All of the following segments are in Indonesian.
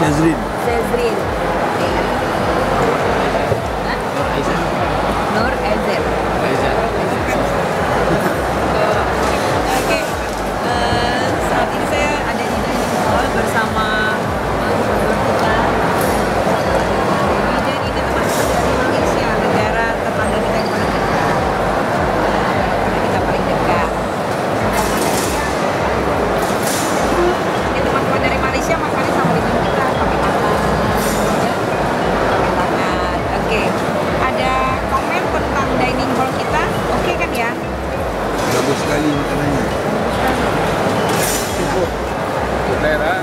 Shazrin. Shazrin. Nur Aizen. Oke, saat ini saya ada di dining hall bersama gubernur kita. Dan ini termasuk dari Malaysia, negara tetangga kita yang paling dekat. Karena kita paling dekat. Ini teman-teman dari Malaysia makannya sama dengan kita, pakai tangan. Pakai tangan. Oke. Ada komen tentang dining hall kita, oke kan ya? Bagus sekali makanannya. Cukup. Selera,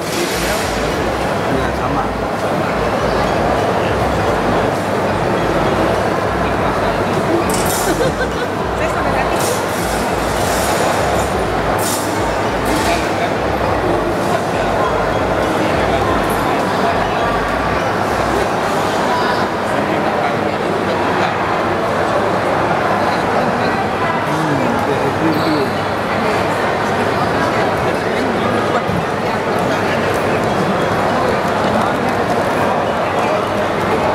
Ya, sama. Saya sampai hati.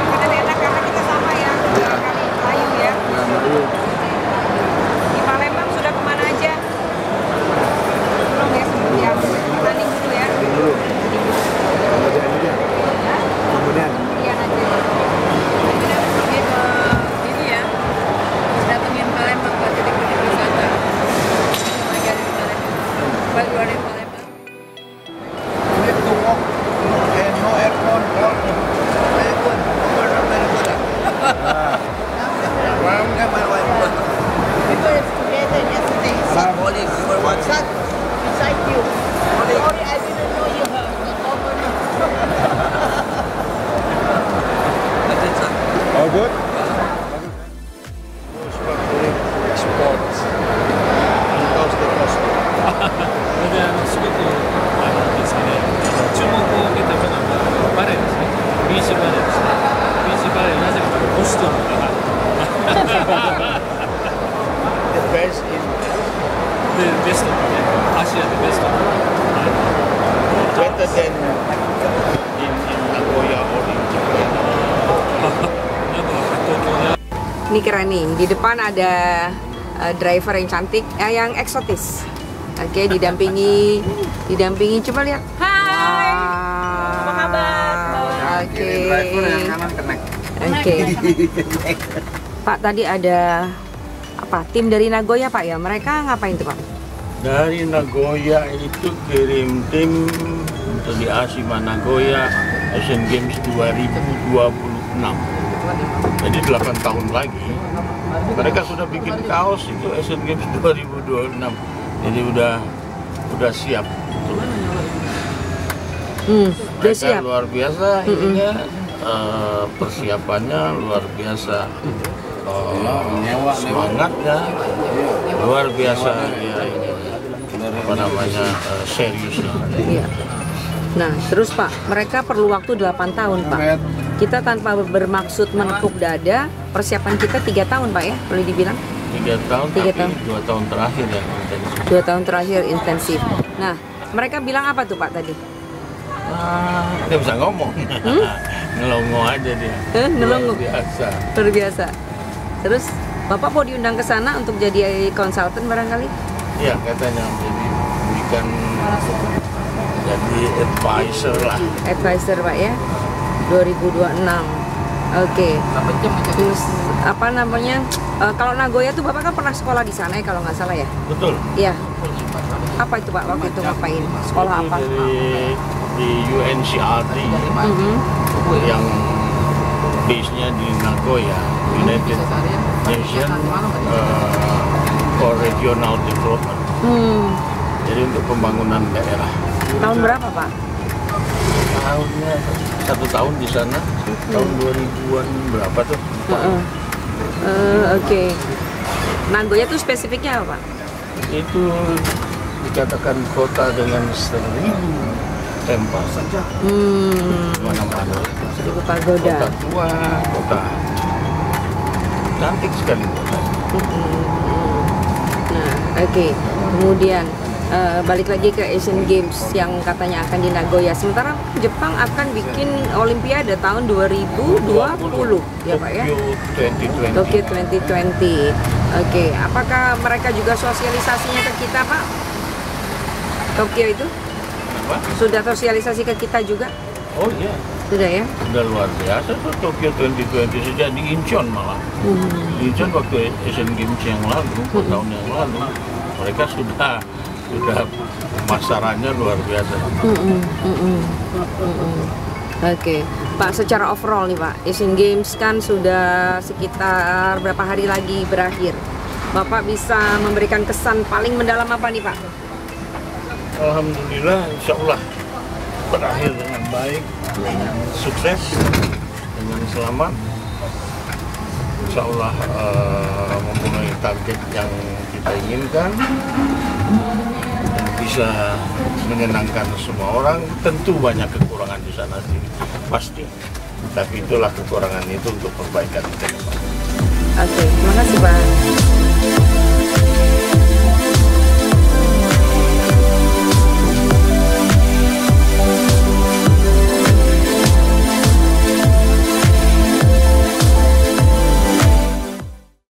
Kita enak karena kita sama ya. Kali Melayu ya. Ya, Melayu. Di Palembang sudah kemana aja? Belum ya sebelumnya. Tanding dulu ya. Dulu. Kemudian aja. Kemudian. Kemudian aja. Kita pergi ke ini ya. Datengin Palembang buat jadi pergi wisata. Lagi ada di Palembang. Balik luar dari Palembang. No aircon. Very good. Very good. We were together yesterday. Symbolic. You were watching. Sat beside you. Sorry, I didn't know you have the governor. All good? sports. Cost to cost. それですごくですね、注目を受けたのがバレーですね、ビーチバレーですね。ビーチバレーなぜかというとボストンが The best in でベストのね、アジアでベストの、better than in Nagoya or in Japan. なんか東京で Ini keren nih, di depan ada driver yang cantik, yang eksotis. Oke, didampingi, coba lihat. Hai, apa kabar? Oke. Driver yang kanan connect. Oke. Pak, tadi ada apa? Tim dari Nagoya, Pak ya? Mereka ngapain tuh, Pak? Dari Nagoya itu kirim tim untuk di Ashima Nagoya Asian Games 2026. Jadi 8 tahun lagi mereka sudah bikin kaos itu Asian Games 2026. Jadi udah siap. Udah Mereka siap. luar biasa ininya, persiapannya luar biasa. Semangatnya luar biasa ya, ini apa namanya seriusnya. Iya. Nah, terus Pak, mereka perlu waktu 8 tahun, Pak. Kita tanpa bermaksud menepuk dada, persiapan kita 3 tahun, Pak ya, boleh dibilang? 3 tahun, Tiga tapi tahun. 2 tahun terakhir ya intensif. 2 tahun terakhir intensif. Nah, mereka bilang apa tuh Pak tadi? Dia bisa ngomong, ngelongo aja dia. Ngelongo? Luar biasa. Luar biasa. Terus, Bapak mau diundang ke sana untuk jadi konsultan barangkali? Iya katanya jadi bukan jadi advisor lah. Advisor Pak ya, 2026. Oke. Terus apa namanya? Kalau Nagoya tuh Bapak kan pernah sekolah di sana ya kalau nggak salah ya? Betul. Iya. Apa itu Pak waktu itu ngapain? Sekolah Itu apa? di UNCRT yang base-nya di Nagoya, United Nations for Regional Development. Jadi untuk pembangunan daerah. Tahun berapa Pak? Tahunnya 1 tahun di sana, tahun 2000-an berapa tuh? Oke. Nagoya tuh spesifiknya apa Pak? Itu dikatakan kota dengan 1000 tempat mana-mana. Seribu pagoda. Kota tua, kota cantik sekali kota. Nah, oke. Kemudian balik lagi ke Asian Games yang katanya akan di Nagoya. Sementara Jepang akan bikin Olimpiade tahun 2020 ya Pak ya? Tokyo 2020. Oke, apakah mereka juga sosialisasinya ke kita Pak? Tokyo itu? Apa? Sudah sosialisasi ke kita juga? Oh iya, Sudah ya? sudah luar biasa tuh Tokyo 2020 sejak di Incheon malah. Di Incheon waktu Asian Games yang lalu, tahun yang lalu, mereka sudah pemasarannya luar biasa. Oke, Pak, secara overall nih Pak, Asian Games kan sudah sekitar berapa hari lagi berakhir. Bapak bisa memberikan kesan paling mendalam apa nih Pak? Alhamdulillah, insya Allah berakhir dengan baik, dengan sukses, dengan selamat. Insya Allah memenuhi target yang kita inginkan dan bisa menyenangkan semua orang. Tentu banyak kekurangan di sana sih, pasti. Tapi itulah kekurangan itu untuk perbaikan ke depan. Oke, terima kasih Pak.